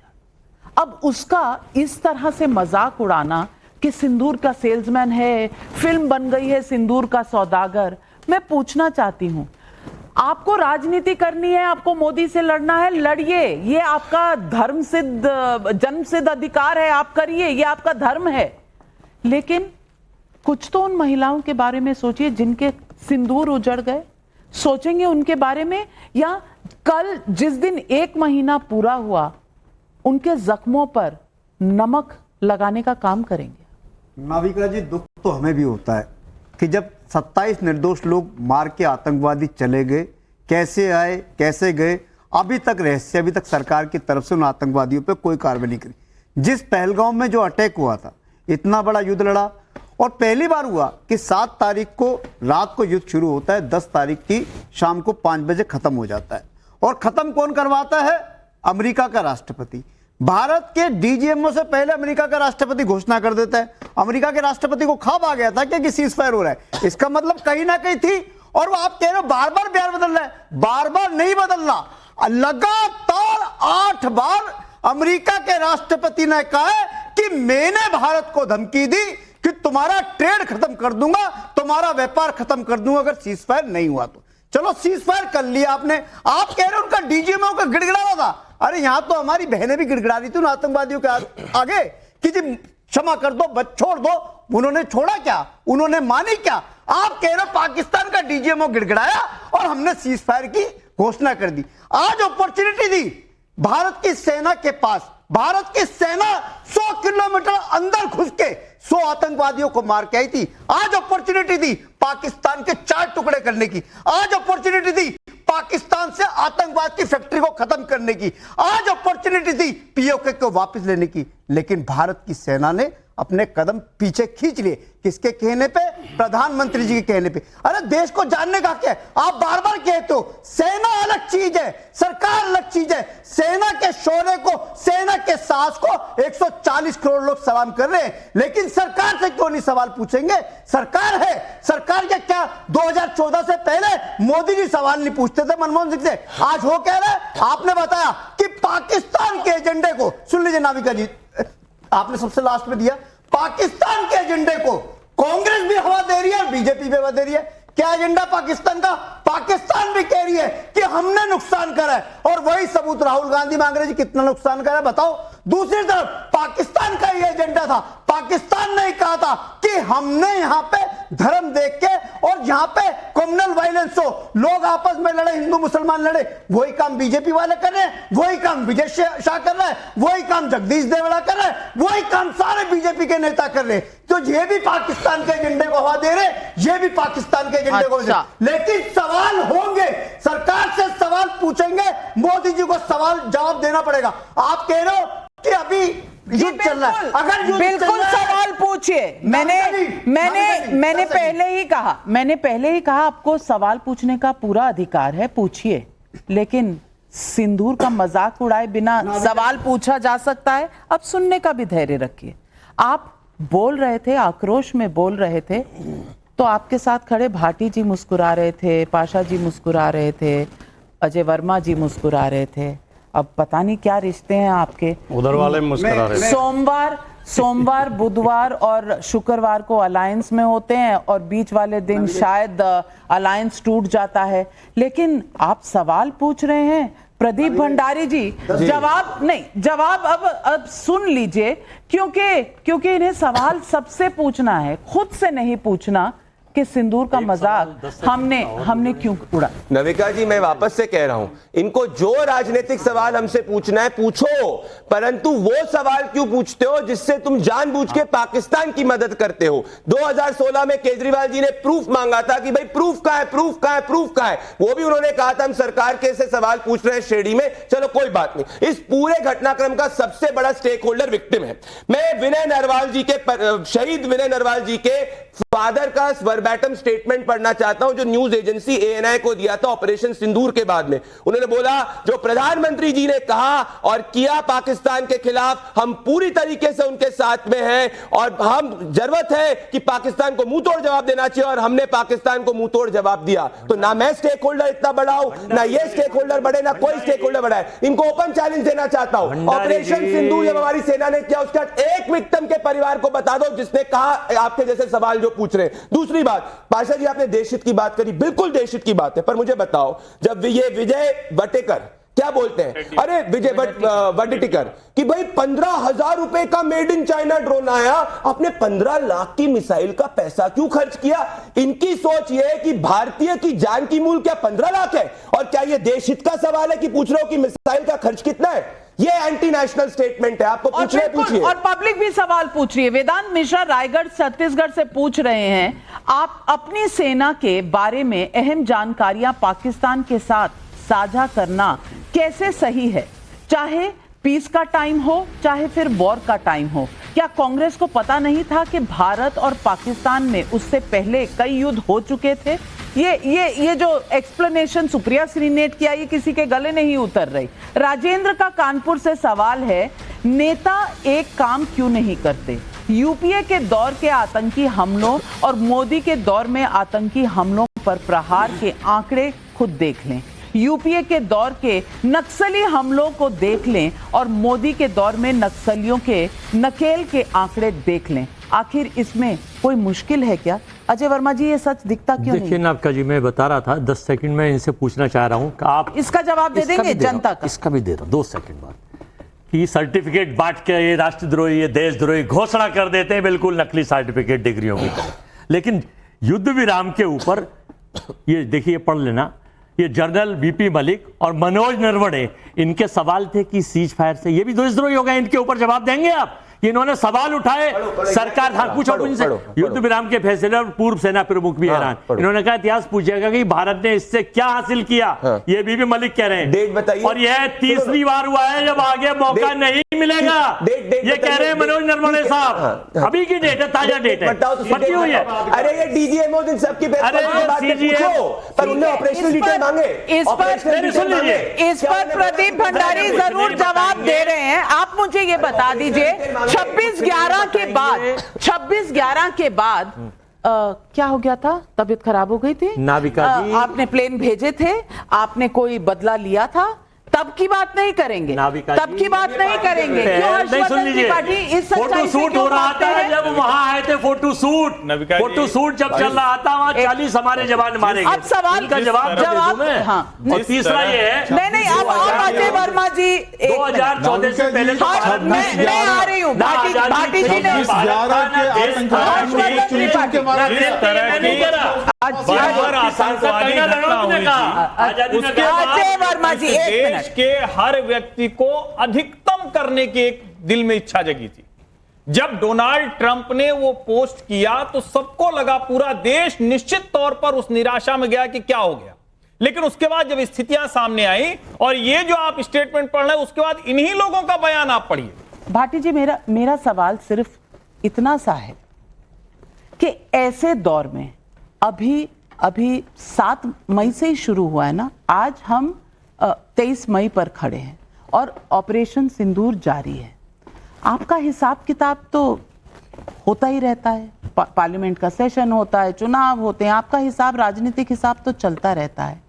अब उसका इस तरह से मजाक उड़ाना कि सिंदूर का सेल्समैन है, फिल्म बन गई है सिंदूर का सौदागर। मैं पूछना चाहती हूं, आपको राजनीति करनी है, आपको मोदी से लड़ना है, लड़िए, ये आपका धर्म सिद्ध जन्म सिद्ध अधिकार है, आप करिए, ये आपका धर्म है। लेकिन कुछ तो उन महिलाओं के बारे में सोचिए जिनके सिंदूर उजड़ गए। सोचेंगे उनके बारे में, या कल जिस दिन 1 महीना पूरा हुआ उनके जख्मों पर नमक लगाने का काम करेंगे? नाविका जी, दुख तो हमें भी होता है कि जब 27 निर्दोष लोग मार के आतंकवादी चले गए, कैसे आए कैसे गए, अभी तक रहस्य, अभी तक सरकार की तरफ से उन आतंकवादियों पे कोई कार्रवाई नहीं करी। जिस पहलगाम में जो अटैक हुआ था, इतना बड़ा युद्ध लड़ा, और पहली बार हुआ कि 7 तारीख को रात को युद्ध शुरू होता है, 10 तारीख की शाम को 5 बजे खत्म हो जाता है। और खत्म कौन करवाता है? अमेरिका का राष्ट्रपति। भारत के डीजीएमओ से पहले अमेरिका का राष्ट्रपति घोषणा कर देता है। अमेरिका के राष्ट्रपति को ख्वाब आ गया था कि सीज फायर हो रहा है, इसका मतलब कहीं ना कहीं थी। और वो आप कह रहे हो बार बार बयान बदल रहा है, बार बार नहीं बदलना। लगातार 8 बार अमेरिका के राष्ट्रपति ने कहा है कि मैंने भारत को धमकी दी कि तुम्हारा ट्रेड खत्म कर दूंगा, तुम्हारा व्यापार खत्म कर दूंगा अगर सीज फायर नहीं हुआ तो। चलो सीज फायर कर लिया आपने, आप कह रहे हो उनका डीजीएमओ का गिड़गिड़ा रहा था। अरे यहां तो हमारी बहनें भी गिड़गिड़ा रही थी उन आतंकवादियों के आगे कि जी क्षमा कर दो, बस छोड़ दो। उन्होंने छोड़ा क्या? उन्होंने मानी क्या? आप कह रहे हो पाकिस्तान का डीजीएमओ गिड़गिड़ाया और हमने सीज फायर की घोषणा कर दी। आज अपॉर्चुनिटी दी भारत की सेना के पास, भारत की सेना 100 किलोमीटर अंदर घुस के 100 आतंकवादियों को मार के आई थी। आज अपॉर्चुनिटी दी पाकिस्तान के 4 टुकड़े करने की, आज अपॉर्चुनिटी दी पाकिस्तान से आतंकवाद की फैक्ट्री को खत्म करने की, आज अपॉर्चुनिटी दी पीओके को वापस लेने की। लेकिन भारत की सेना ने अपने कदम पीछे खींच लिए। किसके कहने पे? प्रधानमंत्री जी के कहने पे। अरे देश को जानने का क्या है? आप बार बार कहते हो सेना अलग चीज है, सरकार अलग चीज है। सेना के शौर्य को, सेना के साहस को 140 करोड़ लोग सलाम कर रहे हैं, लेकिन सरकार से क्यों नहीं सवाल पूछेंगे? सरकार है, सरकार के क्या 2014 से पहले मोदी जी सवाल नहीं पूछते थे मनमोहन सिंह से? आज वो कह रहे, आपने बताया कि पाकिस्तान के एजेंडे को, सुन लीजिए नाविका जी, आपने सबसे लास्ट में दिया, पाकिस्तान के एजेंडे को कांग्रेस भी हवा दे रही है, बीजेपी भी हवा दे रही है। क्या एजेंडा पाकिस्तान का? पाकिस्तान भी कह रही है कि हमने नुकसान करा है, और वही सबूत राहुल गांधी मांग रहे जी कितना नुकसान करा है बताओ। दूसरी तरफ पाकिस्तान का ये एजेंडा था, पाकिस्तान ने कहा था कि हमने यहां पे धर्म देख के, और यहां पे कम्युनल वायलेंस हो, लोग आपस में लड़े, हिंदू मुसलमान लड़े, वही काम बीजेपी वाले कर रहे हैं, वही काम विजय शाह कर रहे हैं, वही काम जगदीश देवड़ा कर रहे हैं, वही काम सारे बीजेपी के नेता कर रहे हैं। तो ये भी पाकिस्तान के एजेंडे को हवा दे रहे, ये भी पाकिस्तान के एजेंडे को। लेकिन सवाल होंगे, सरकार से सवाल पूछेंगे, मोदी जी को सवाल जवाब देना पड़ेगा। आप कह रहे हो कि अभी युद्ध चल रहा है, अगर बिल्कुल सवाल पूछिए। मैंने पहले ही कहा आपको सवाल पूछने का पूरा अधिकार है, पूछिए। लेकिन सिंदूर का मजाक उड़ाए बिना सवाल पूछा जा सकता है? अब सुनने का भी धैर्य रखिए। आप बोल रहे थे, आक्रोश में बोल रहे थे, तो आपके साथ खड़े भाटी जी मुस्कुरा रहे थे, पाशा जी मुस्कुरा रहे थे, अजय वर्मा जी मुस्कुरा रहे थे। अब पता नहीं क्या रिश्ते हैं आपके, उधर वाले मुस्कुरा रहे थे। सोमवार बुधवार और शुक्रवार को अलायंस में होते हैं, और बीच वाले दिन शायद अलायंस टूट जाता है। लेकिन आप सवाल पूछ रहे हैं प्रदीप भंडारी जी, जवाब अब सुन लीजिए, क्योंकि इन्हें सवाल सबसे पूछना है, खुद से नहीं पूछना। कि सिंदूर का मजाक हमने क्यों उड़ा। नविका जी, मैं वापस से कह रहा हूं, इनको जो राजनीतिक सवाल हमसे पूछना है पूछो, परंतु वो सवाल क्यों पूछते हो जिससे तुम जानबूझ के पाकिस्तान की मदद करते हो। 2016 में केजरीवाल जी ने प्रूफ मांगा था कि भाई प्रूफ कहां है, प्रूफ कहां है, प्रूफ कहां है। वो भी उन्होंने कहा था हम सरकार के से सवाल पूछ रहे हैं श्रेणी में। चलो कोई बात नहीं, इस पूरे घटनाक्रम का सबसे बड़ा स्टेक होल्डर विक्टिम है। मैं विनय नरवाल जी के शहीद विनय नरवाल जी के फादर का वर्बैटम स्टेटमेंट पढ़ना चाहता हूं जो न्यूज एजेंसी एएनआई को दिया था ऑपरेशन सिंदूर के बाद में। उन्होंने बोला जो प्रधानमंत्री जी ने कहा और किया पाकिस्तान के खिलाफ, हम पूरी तरीके से उनके साथ में हैं और हम जरूरत है कि पाकिस्तान को मुंह तोड़ जवाब देना चाहिए और हमने पाकिस्तान को मुंह तोड़ जवाब दिया। तो ना मैं स्टेक होल्डर इतना बड़ा हूं, ना ये स्टेक होल्डर बड़े, ना कोई स्टेक होल्डर बड़ा है। इनको ओपन चैलेंज देना चाहता हूं, ऑपरेशन सिंदूर जब हमारी सेना ने किया उसका एक विक्टिम के परिवार को बता दो जिसने कहा आपके जैसे सवाल जो पूछ रहे हैं। दूसरी बात, पाशा जी आपने देशहित की बात करी, बिल्कुल देशहित की बात है, पर मुझे बताओ जब ये विजय वटेकर क्या बोलते हैं, अरे विजय वडेटिकर कि भाई 15,000 रुपए का मेड इन चाइना ड्रोन आया, आपने 15 लाख की मिसाइल का पैसा क्यों खर्च किया। इनकी सोच यह है कि भारतीय की जान की मूल्य क्या 15 लाख है, और क्या यह देशहित का सवाल है कि पूछ रहे हो कि मिसाइल का खर्च कितना है। ये एंटी नेशनल स्टेटमेंट है, आपको पूछिए। और पब्लिक भी सवाल पूछ रही है। वेदांत मिश्रा रायगढ़ छत्तीसगढ़ से पूछ रहे हैं, आप अपनी सेना के बारे में अहम जानकारियां पाकिस्तान के साथ साझा करना कैसे सही है, चाहे पीस का टाइम हो चाहे फिर वॉर का टाइम हो। क्या कांग्रेस को पता नहीं था कि भारत और पाकिस्तान में उससे पहले कई युद्ध हो चुके थे। ये जो एक्सप्लेनेशन सुप्रिया श्री ने किया, ये किसी के गले नहीं उतर रही। राजेंद्र का कानपुर से सवाल है, नेता एक काम क्यों नहीं करते। यूपीए के दौर के आतंकी हमलों और मोदी के दौर में आतंकी हमलों पर प्रहार के आंकड़े खुद देख लें। यूपीए के दौर के नक्सली हमलों को देख लें और मोदी के दौर में नक्सलियों के नकेल के आंकड़े देख लें। आखिर इसमें कोई मुश्किल है क्या? अजय वर्मा जी, ये सच दिखता क्यों नहीं? देखिए नाविका जी, मैं बता रहा था 10 सेकंड में इनसे पूछना चाह रहा हूं कि आप इसका जवाब दे देंगे जनता का। इसका भी दे रहा हूं 2 सेकंड बाद कि सर्टिफिकेट बांट के ये राष्ट्रद्रोही, ये देशद्रोही घोषणा कर देते हैं, बिल्कुल नकली सर्टिफिकेट डिग्रियों की तरह। लेकिन युद्ध विराम के ऊपर ये देखिए, पढ़ लेना, ये जनरल बीपी मलिक और मनोज नरवणे, इनके सवाल थे कि सीज फायर से ये भी देशद्रोही हो गए, इनके ऊपर जवाब देंगे आप? इन्होंने सवाल उठाए, सरकार पूछो उनसे, युद्ध विराम के फैसले और पूर्व सेना प्रमुख भी हैरान। इन्होंने कहा इतिहास पूछेगा कि भारत ने इससे क्या हासिल किया। ये बीबी मलिक कह रहे हैं, डेट बताइए। और यह तीसरी बार हुआ है जब आगे मौका नहीं मिलेगा। ये कह रहे हैं मनोज नरवणे साहब, अभी की डेट है, ताजा डेट है, पक्की हुई है। अरे ये डीजीएमओ इन सबकी पर उन्हें ऑपरेशनल डिटेल मांगे। इस पर प्रदीप भंडारी जरूर जवाब दे रहे हैं। आप मुझे ये बता दीजिए, 26/11 के बाद क्या हो गया था? तबीयत खराब हो गई थी नाविका जी, आपने प्लेन भेजे थे, आपने कोई बदला लिया था, तब की बात नहीं करेंगे, तब की बात नहीं करेंगे। क्यों हर्षवर्धन त्रिपाठी इस सच्चाई से फोटो हो रहा था जब वहां आए थे, फोटो शूट जब चल रहा था, वहां 40 हमारे जवान मारे गए। अब सवाल का जवाब हाँ। और तीसरा ये है, नहीं अब अजय वर्मा जी 2014 से पहले मैं आ रही हूँ, भाटी जी ने अजय वर्मा जी देश के हर व्यक्ति को अधिकतम करने की एक दिल में इच्छा जगी थी। जब डोनाल्ड ट्रंप ने वो पोस्ट किया तो सबको लगा, पूरा देश निश्चित तौर पर उस निराशा में गया कि क्या हो गया। लेकिन उसके बाद जब स्थितियां सामने आई और ये जो आप स्टेटमेंट पढ़ रहे हैं, उसके बाद इन्हीं लोगों का बयान आप पढ़िए। भाटी जी, मेरा सवाल सिर्फ इतना सा है कि ऐसे दौर में अभी 7 मई से ही शुरू हुआ है ना, आज हम 23 मई पर खड़े हैं और ऑपरेशन सिंदूर जारी है। आपका हिसाब किताब तो होता ही रहता है, पार्लियामेंट का सेशन होता है, चुनाव होते हैं, आपका हिसाब, राजनीतिक हिसाब तो चलता रहता है।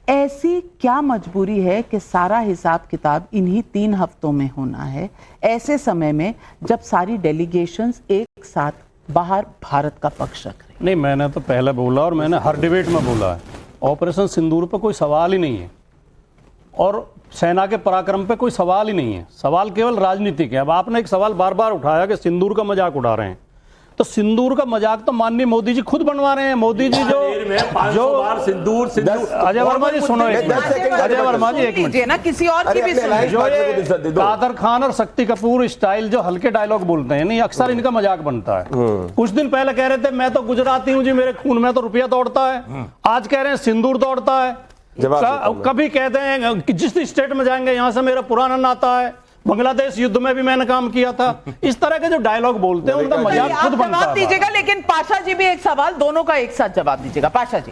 ऐसी क्या मजबूरी है कि सारा हिसाब किताब इन्हीं 3 हफ्तों में होना है, ऐसे समय में जब सारी डेलीगेशंस एक साथ बाहर भारत का पक्ष रख रही? नहीं, मैंने तो पहले बोला और मैंने हर डिबेट में बोला है, ऑपरेशन सिंदूर पर कोई सवाल ही नहीं है और सेना के पराक्रम पे कोई सवाल ही नहीं है। सवाल केवल राजनीतिक है। अब आपने एक सवाल बार बार उठाया कि सिंदूर का मजाक उड़ा रहे हैं। तो सिंदूर का मजाक तो माननीय मोदी जी खुद बनवा रहे हैं। मोदी जी जो बार सिंदूर अजय वर्मा जी सुनो, अजय वर्मा जी एक मिनट ना, किसी और की भी जो ये कादर खान और शक्ति कपूर स्टाइल जो हल्के डायलॉग बोलते हैं नहीं, अक्सर इनका मजाक बनता है। कुछ दिन पहले कह रहे थे मैं तो गुजराती हूं जी, मेरे खून में तो रुपया दौड़ता है, आज कह रहे हैं सिंदूर दौड़ता है। कभी कहते हैं कि जिस स्टेट में जाएंगे यहां से मेरा पुराना नाता है, बांग्लादेश युद्ध में भी मैंने काम किया था। इस तरह के जो डायलॉग बोलते हैं उनका मजाक खुद बनता है। जवाब दीजिएगा, लेकिन पाशा जी भी एक सवाल, दोनों का एक साथ जवाब दीजिएगा। पाशा जी,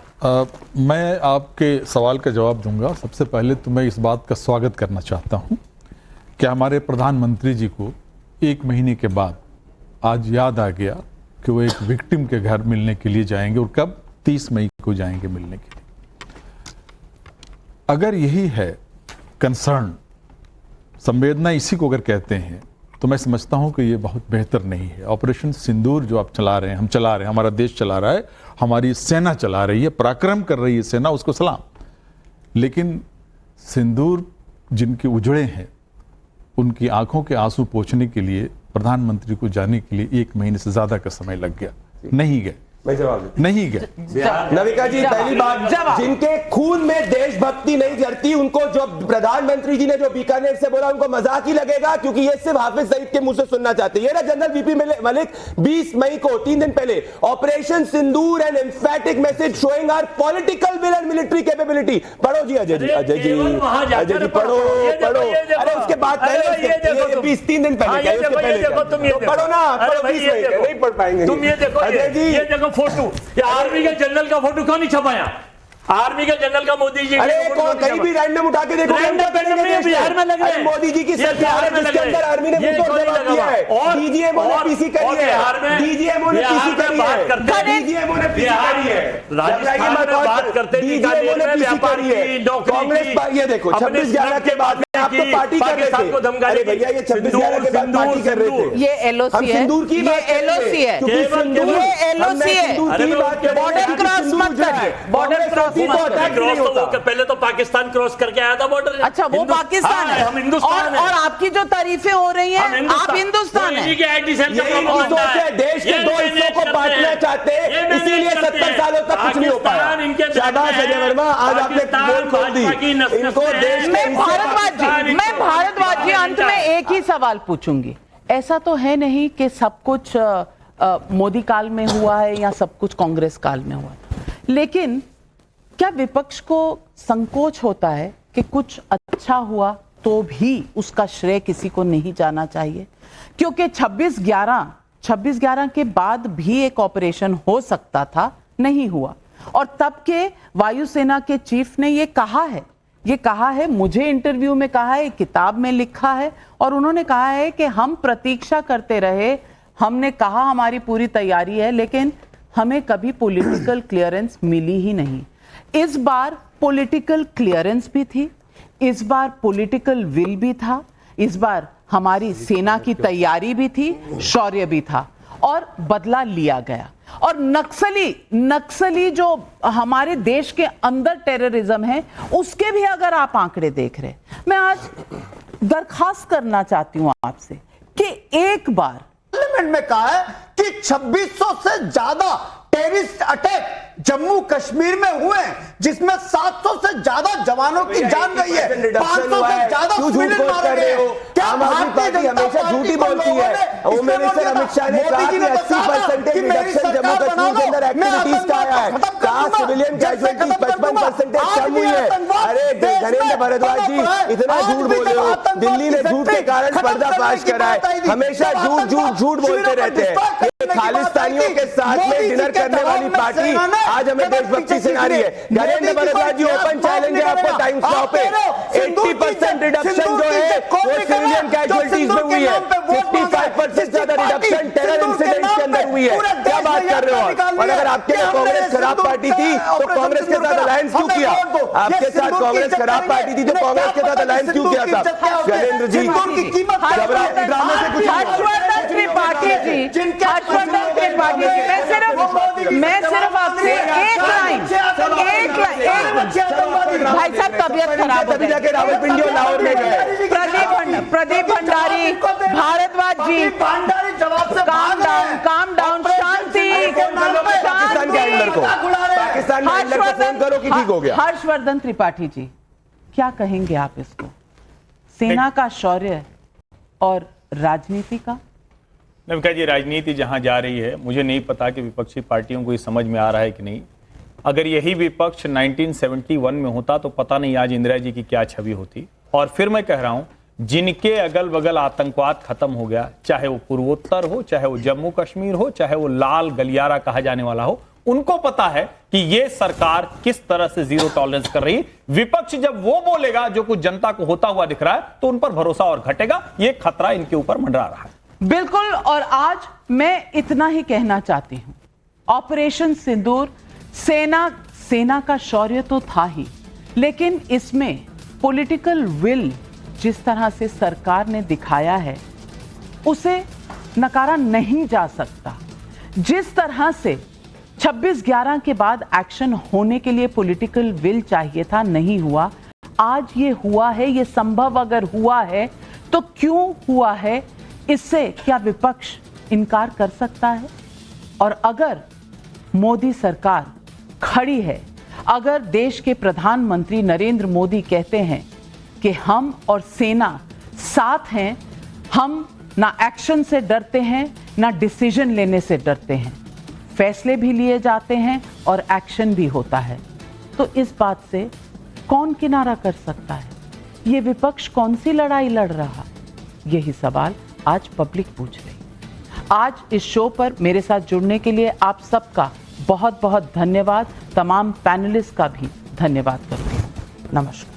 मैं आपके सवाल का जवाब दूंगा। सबसे पहले तो मैं इस बात का स्वागत करना चाहता हूं कि हमारे प्रधानमंत्री जी को 1 महीने के बाद आज याद आ गया कि वो एक विक्टिम के घर मिलने के लिए जाएंगे, और कब, 30 मई को जाएंगे मिलने के लिए। अगर यही है कंसर्न, संवेदना इसी को अगर कहते हैं, तो मैं समझता हूं कि ये बहुत बेहतर नहीं है। ऑपरेशन सिंदूर जो आप चला रहे हैं, हम चला रहे हैं, हमारा देश चला रहा है, हमारी सेना चला रही है, पराक्रम कर रही है सेना, उसको सलाम। लेकिन सिंदूर जिनके उजड़े हैं, उनकी आंखों के आंसू पोंछने के लिए प्रधानमंत्री को जाने के लिए 1 महीने से ज्यादा का समय लग गया। नहीं गए, मैं जवाब नहीं गए। नविका जी, पहली बात, जिनके खून में देशभक्ति नहीं जरती, उनको जो प्रधानमंत्री जी ने जो बीकानेर से बोला उनको मजाक ही लगेगा, क्योंकि ये सिर्फ हाफिज सईद के मुंह से सुनना चाहते हैं। ये ना जनरल वीपी मलिक 20 मई को, 3 दिन पहले, operation Sindoor and emphatic message showing our political will and military capability. पढ़ो जी अजय जी, अजय जी पढ़ो। अरे उसके बाद पहले 3 दिन पहले पढ़ो ना, पढ़ो 20 मई, नहीं पढ़ पाएंगे तुम। ये देखो, अजय जी, ये देखो फोटो, ये आर्मी के जनरल का फोटो क्यों नहीं छपाया? आर्मी के जनरल का मोदी जी, अरे कहीं भी रैंडम उठा के देखो, बिहार में लग रहे हैं। मोदी जी की सरकार है जिसके अंदर आर्मी ने मुंह जवाब दिया है, डीजीएमओ ने पीसी करी है, डीजीएमओ ने पीसी करी है, डीजीएमओ ने पीसी करी है, राजस्थान में बात करते डीजीएमओ ने पीसी करी है, कांग्रेस पर। ये देखो 26/11 के बाद आप तो पार्टी कर रहे थे। अरे भैया, ये 26/11 के बाद पार्टी कर रहे थे। ये एलओसी है, सिंदूर की बात, ये एलओसी है, ये एलओसी है। बॉर्डर क्रॉस मत करिए, बॉर्डर क्रॉस पहले तो पाकिस्तान क्रॉस करके आया था बॉर्डर। अच्छा, वो पाकिस्तान है, हम हिंदुस्तान और आपकी जो तारीफें हो रही हैं, आप हिंदुस्तान है। देश के 2 हिस्सों को बांटना चाहते हैं, इसीलिए 70 सालों तक कुछ नहीं हो पाया। शाबाश अजय वर्मा, आज आपने बोल खोल दी इनको। देश मैं भारतवाजी अंत में एक ही सवाल पूछूंगी। ऐसा तो है नहीं कि सब कुछ मोदी काल में हुआ है या सब कुछ कांग्रेस काल में हुआ था, लेकिन क्या विपक्ष को संकोच होता है कि कुछ अच्छा हुआ तो भी उसका श्रेय किसी को नहीं जाना चाहिए? क्योंकि 26/11 के बाद भी एक ऑपरेशन हो सकता था, नहीं हुआ। और तब के वायुसेना के चीफ ने ये कहा है, मुझे इंटरव्यू में कहा है, किताब में लिखा है, और उन्होंने कहा है कि हम प्रतीक्षा करते रहे, हमने कहा हमारी पूरी तैयारी है, लेकिन हमें कभी पॉलिटिकल क्लियरेंस मिली ही नहीं। इस बार पॉलिटिकल क्लियरेंस भी थी, इस बार पॉलिटिकल विल भी था, इस बार हमारी सेना की तैयारी भी थी, शौर्य भी था, और बदला लिया गया। और नक्सली जो हमारे देश के अंदर टेररिज्म है, उसके भी अगर आप आंकड़े देख रहे, मैं आज दरखास्त करना चाहती हूं आपसे कि एक बार पार्लियामेंट में कहा है कि 2600 से ज्यादा टेररिस्ट अटैक जम्मू कश्मीर में हुए हैं, जिसमें 700 से ज्यादा जवानों की जान गई है, 500 से ज्यादा सिविलियन मारे गए हैं। क्या भारतीय जनता पार्टी झूठी बोलती है? होम मिनिस्टर अमित शाह ने कहा कि 80% रिडक्शन जम्मू कश्मीर के अंदर एक्टिविटीज का आया है, कहा सिविलियन कैजुअलिटीज 55% कम हुई है। अरे धर्मेंद्र भारद्वाज जी, इतना झूठ बोल रहे हो, दिल्ली ने झूठ के कारण पर्दाफाश करा है, हमेशा झूठ बोलते रहते हैं। खालिस्तानियों के साथ में डिनर करने वाली पार्टी आज हमें देशभक्ति सिखा रही है। नरेंद्र भारद्वाज जी, ओपन चैलेंज है आपको टाइम्स नाउ पे, 80% रिडक्शन जो है वो सिविलियन कैजुअलिटीज में हुई है, 55% ज्यादा रिडक्शन टेरर इंसिडेंट्स के अंदर हुई है। क्या बात कर रहे हो आप? और अगर आपके लिए कांग्रेस खराब पार्टी थी तो कांग्रेस के साथ अलायंस क्यों किया? आपके साथ कांग्रेस खराब पार्टी थी तो कांग्रेस के साथ अलायंस क्यों किया था? शैलेंद्र जी, हर्षवर्धन त्रिपाठी जी, हर्षवर्धन त्रिपाठी जी, मैं सिर्फ आपसे एक लाइन भाई साहब, तबियत खराब हो गई। रावलपिंडी और लाहौर में गए। प्रदीप भंडारी, भारद्वाज जी, काम डाउन, शांति। पाकिस्तान के हैंडलर को, पाकिस्तान के हैंडलर को फोन करो कि ठीक हो गया। हर्षवर्धन त्रिपाठी जी, क्या कहेंगे आप इसको? सेना का शौर्य और राजनीति का? नविका जी, राजनीति जहां जा रही है, मुझे नहीं पता कि विपक्षी पार्टियों को ये समझ में आ रहा है कि नहीं। अगर यही विपक्ष 1971 में होता तो पता नहीं आज इंदिरा जी की क्या छवि होती। और फिर मैं कह रहा हूं, जिनके अगल बगल आतंकवाद खत्म हो गया, चाहे वो पूर्वोत्तर हो, चाहे वो जम्मू कश्मीर हो, चाहे वो लाल गलियारा कहा जाने वाला हो, उनको पता है कि ये सरकार किस तरह से जीरो टॉलरेंस कर रही है। विपक्ष जब वो बोलेगा जो कुछ जनता को होता हुआ दिख रहा है तो उन पर भरोसा और घटेगा। ये खतरा इनके ऊपर मंडरा रहा है। बिल्कुल। और आज मैं इतना ही कहना चाहती हूं, ऑपरेशन सिंदूर, सेना का शौर्य तो था ही, लेकिन इसमें पॉलिटिकल विल जिस तरह से सरकार ने दिखाया है उसे नकारा नहीं जा सकता। जिस तरह से 26/11 के बाद एक्शन होने के लिए पॉलिटिकल विल चाहिए था, नहीं हुआ। आज ये हुआ है। ये संभव अगर हुआ है तो क्यों हुआ है, इससे क्या विपक्ष इनकार कर सकता है? और अगर मोदी सरकार खड़ी है, अगर देश के प्रधानमंत्री नरेंद्र मोदी कहते हैं कि हम और सेना साथ हैं, हम ना एक्शन से डरते हैं ना डिसीजन लेने से डरते हैं, फैसले भी लिए जाते हैं और एक्शन भी होता है, तो इस बात से कौन किनारा कर सकता है? ये विपक्ष कौन सी लड़ाई लड़ रहा? यही सवाल आज पब्लिक पूछ रही। आज इस शो पर मेरे साथ जुड़ने के लिए आप सबका बहुत बहुत धन्यवाद। तमाम पैनलिस्ट का भी धन्यवाद करती हूँ। नमस्कार।